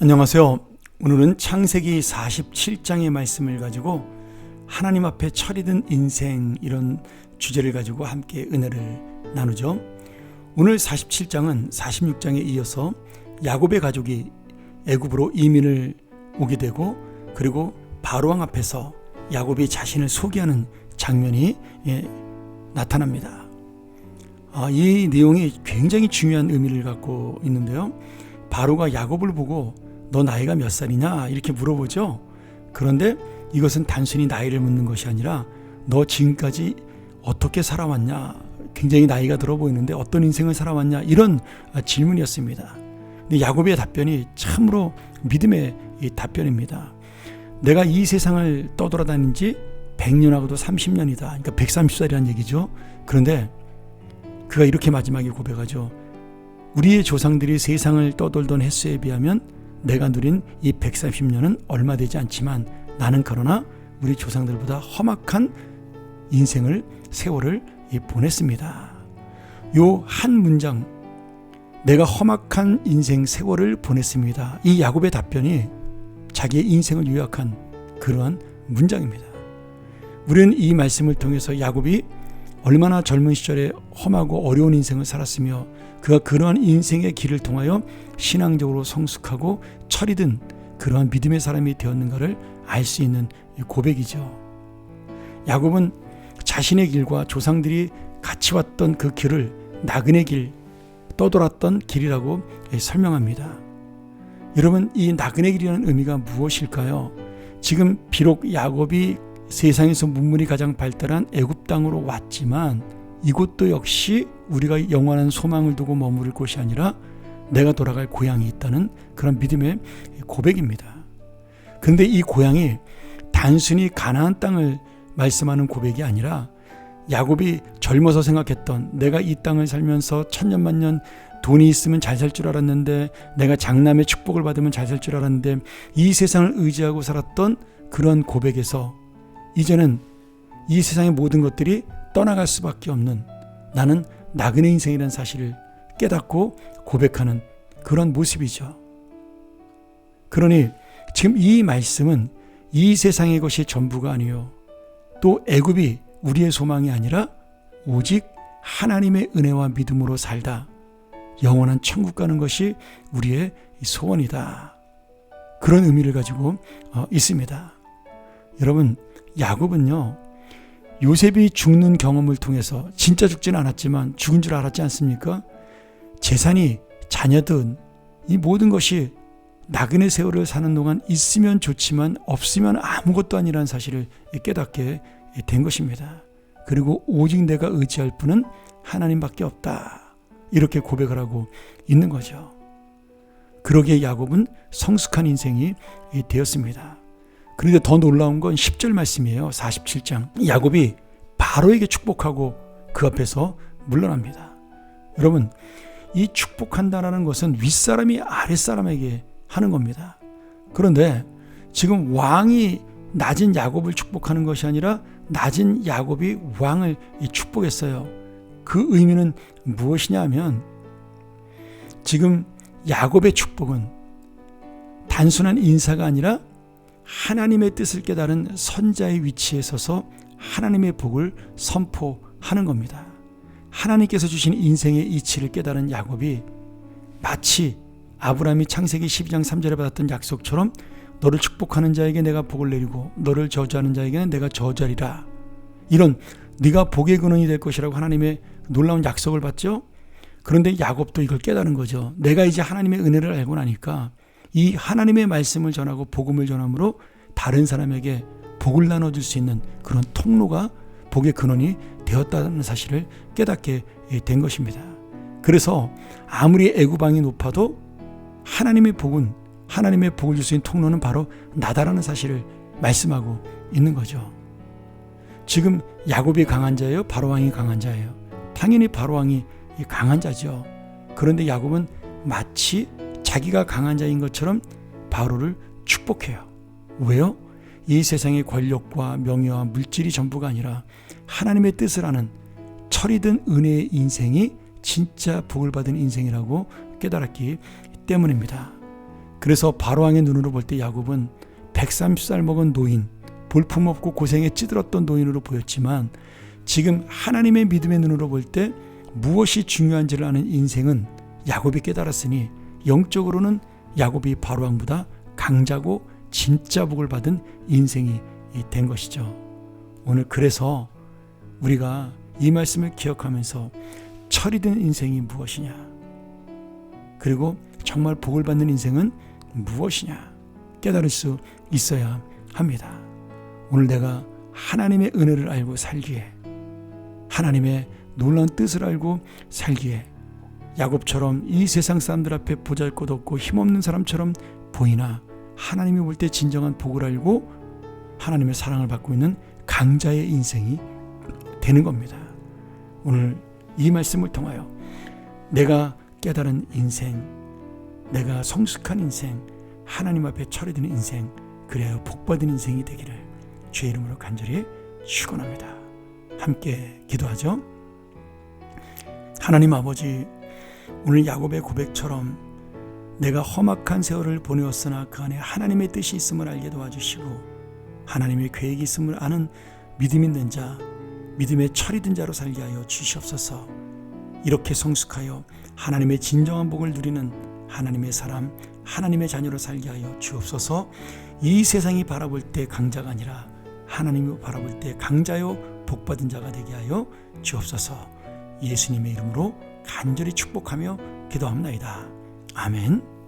안녕하세요. 오늘은 창세기 47장의 말씀을 가지고 하나님 앞에 철이 든 인생, 이런 주제를 가지고 함께 은혜를 나누죠. 오늘 47장은 46장에 이어서 야곱의 가족이 애굽으로 이민을 오게 되고, 그리고 바로왕 앞에서 야곱이 자신을 소개하는 장면이 나타납니다. 이 내용이 굉장히 중요한 의미를 갖고 있는데요. 바로가 야곱을 보고 너 나이가 몇 살이냐 이렇게 물어보죠. 그런데 이것은 단순히 나이를 묻는 것이 아니라 너 지금까지 어떻게 살아왔냐, 굉장히 나이가 들어 보이는데 어떤 인생을 살아왔냐, 이런 질문이었습니다. 근데 야곱의 답변이 참으로 믿음의 답변입니다. 내가 이 세상을 떠돌아다닌 지 100년하고도 30년이다. 그러니까 130살이라는 얘기죠. 그런데 그가 이렇게 마지막에 고백하죠. 우리의 조상들이 세상을 떠돌던 횟수에 비하면 내가 누린 이 130년은 얼마 되지 않지만 나는 그러나 우리 조상들보다 험악한 인생을, 세월을 보냈습니다. 요 한 문장, 내가 험악한 인생 세월을 보냈습니다. 이 야곱의 답변이 자기의 인생을 요약한 그러한 문장입니다. 우리는 이 말씀을 통해서 야곱이 얼마나 젊은 시절에 험하고 어려운 인생을 살았으며 그가 그러한 인생의 길을 통하여 신앙적으로 성숙하고 철이 든 그러한 믿음의 사람이 되었는가를 알 수 있는 고백이죠. 야곱은 자신의 길과 조상들이 같이 왔던 그 길을 나그네 길, 떠돌았던 길이라고 설명합니다. 여러분, 이 나그네 길이라는 의미가 무엇일까요? 지금 비록 야곱이 세상에서 문물이 가장 발달한 애굽 땅으로 왔지만 이곳도 역시 우리가 영원한 소망을 두고 머무를 곳이 아니라 내가 돌아갈 고향이 있다는 그런 믿음의 고백입니다. 그런데 이 고향이 단순히 가나안 땅을 말씀하는 고백이 아니라 야곱이 젊어서 생각했던, 내가 이 땅을 살면서 천년만년 돈이 있으면 잘 살 줄 알았는데, 내가 장남의 축복을 받으면 잘 살 줄 알았는데, 이 세상을 의지하고 살았던 그런 고백에서 이제는 이 세상의 모든 것들이 떠나갈 수밖에 없는, 나는 나그네 인생이라는 사실을 깨닫고 고백하는 그런 모습이죠. 그러니 지금 이 말씀은 이 세상의 것이 전부가 아니요, 또 애굽이 우리의 소망이 아니라 오직 하나님의 은혜와 믿음으로 살다 영원한 천국 가는 것이 우리의 소원이다. 그런 의미를 가지고 있습니다. 여러분, 야곱은요, 요셉이 죽는 경험을 통해서, 진짜 죽지는 않았지만 죽은 줄 알았지 않습니까? 재산이, 자녀든 이 모든 것이 나그네 세월을 사는 동안 있으면 좋지만 없으면 아무것도 아니라는 사실을 깨닫게 된 것입니다. 그리고 오직 내가 의지할 분은 하나님밖에 없다, 이렇게 고백을 하고 있는 거죠. 그러기에 야곱은 성숙한 인생이 되었습니다. 그런데 더 놀라운 건 10절 말씀이에요. 47장. 야곱이 바로에게 축복하고 그 앞에서 물러납니다. 여러분, 이 축복한다라는 것은 윗사람이 아랫사람에게 하는 겁니다. 그런데 지금 왕이 낮은 야곱을 축복하는 것이 아니라 낮은 야곱이 왕을 축복했어요. 그 의미는 무엇이냐 하면, 지금 야곱의 축복은 단순한 인사가 아니라 하나님의 뜻을 깨달은 선자의 위치에 서서 하나님의 복을 선포하는 겁니다. 하나님께서 주신 인생의 이치를 깨달은 야곱이 마치 아브라함이 창세기 12장 3절에 받았던 약속처럼 너를 축복하는 자에게 내가 복을 내리고 너를 저주하는 자에게는 내가 저주하리라, 이런 네가 복의 근원이 될 것이라고 하나님의 놀라운 약속을 받죠. 그런데 야곱도 이걸 깨달은 거죠. 내가 이제 하나님의 은혜를 알고 나니까 이 하나님의 말씀을 전하고 복음을 전함으로 다른 사람에게 복을 나눠줄 수 있는 그런 통로가 복의 근원이 되었다는 사실을 깨닫게 된 것입니다. 그래서 아무리 애굽왕이 높아도 하나님의 복은, 하나님의 복을 줄 수 있는 통로는 바로 나다라는 사실을 말씀하고 있는 거죠. 지금 야곱이 강한 자예요? 바로왕이 강한 자예요? 당연히 바로왕이 강한 자죠. 그런데 야곱은 마치 자기가 강한 자인 것처럼 바로를 축복해요. 왜요? 이 세상의 권력과 명예와 물질이 전부가 아니라 하나님의 뜻을 아는 철이 든 은혜의 인생이 진짜 복을 받은 인생이라고 깨달았기 때문입니다. 그래서 바로왕의 눈으로 볼 때 야곱은 130살 먹은 노인, 볼품없고 고생에 찌들었던 노인으로 보였지만 지금 하나님의 믿음의 눈으로 볼 때 무엇이 중요한지를 아는 인생은 야곱이 깨달았으니 영적으로는 야곱이 바로왕보다 강자고 진짜 복을 받은 인생이 된 것이죠. 오늘 그래서 우리가 이 말씀을 기억하면서 철이든 인생이 무엇이냐, 그리고 정말 복을 받는 인생은 무엇이냐 깨달을 수 있어야 합니다. 오늘 내가 하나님의 은혜를 알고 살기에, 하나님의 놀라운 뜻을 알고 살기에 야곱처럼 이 세상 사람들 앞에 보잘것없고 힘없는 사람처럼 보이나 하나님이 볼 때 진정한 복을 알고 하나님의 사랑을 받고 있는 강자의 인생이 되는 겁니다. 오늘 이 말씀을 통하여 내가 깨달은 인생, 내가 성숙한 인생, 하나님 앞에 철이드는 인생, 그래야 복받은 인생이 되기를 주의 이름으로 간절히 축원합니다. 함께 기도하죠. 하나님 아버지, 오늘 야곱의 고백처럼 내가 험악한 세월을 보내었으나 그 안에 하나님의 뜻이 있음을 알게 도와주시고 하나님의 계획이 있음을 아는 믿음 있는 자, 믿음의 철이든 자로 살게 하여 주시옵소서. 이렇게 성숙하여 하나님의 진정한 복을 누리는 하나님의 사람, 하나님의 자녀로 살게 하여 주옵소서. 이 세상이 바라볼 때 강자가 아니라 하나님이 바라볼 때 강자요 복받은 자가 되게 하여 주옵소서. 예수님의 이름으로 간절히 축복하며 기도합니다. 아멘.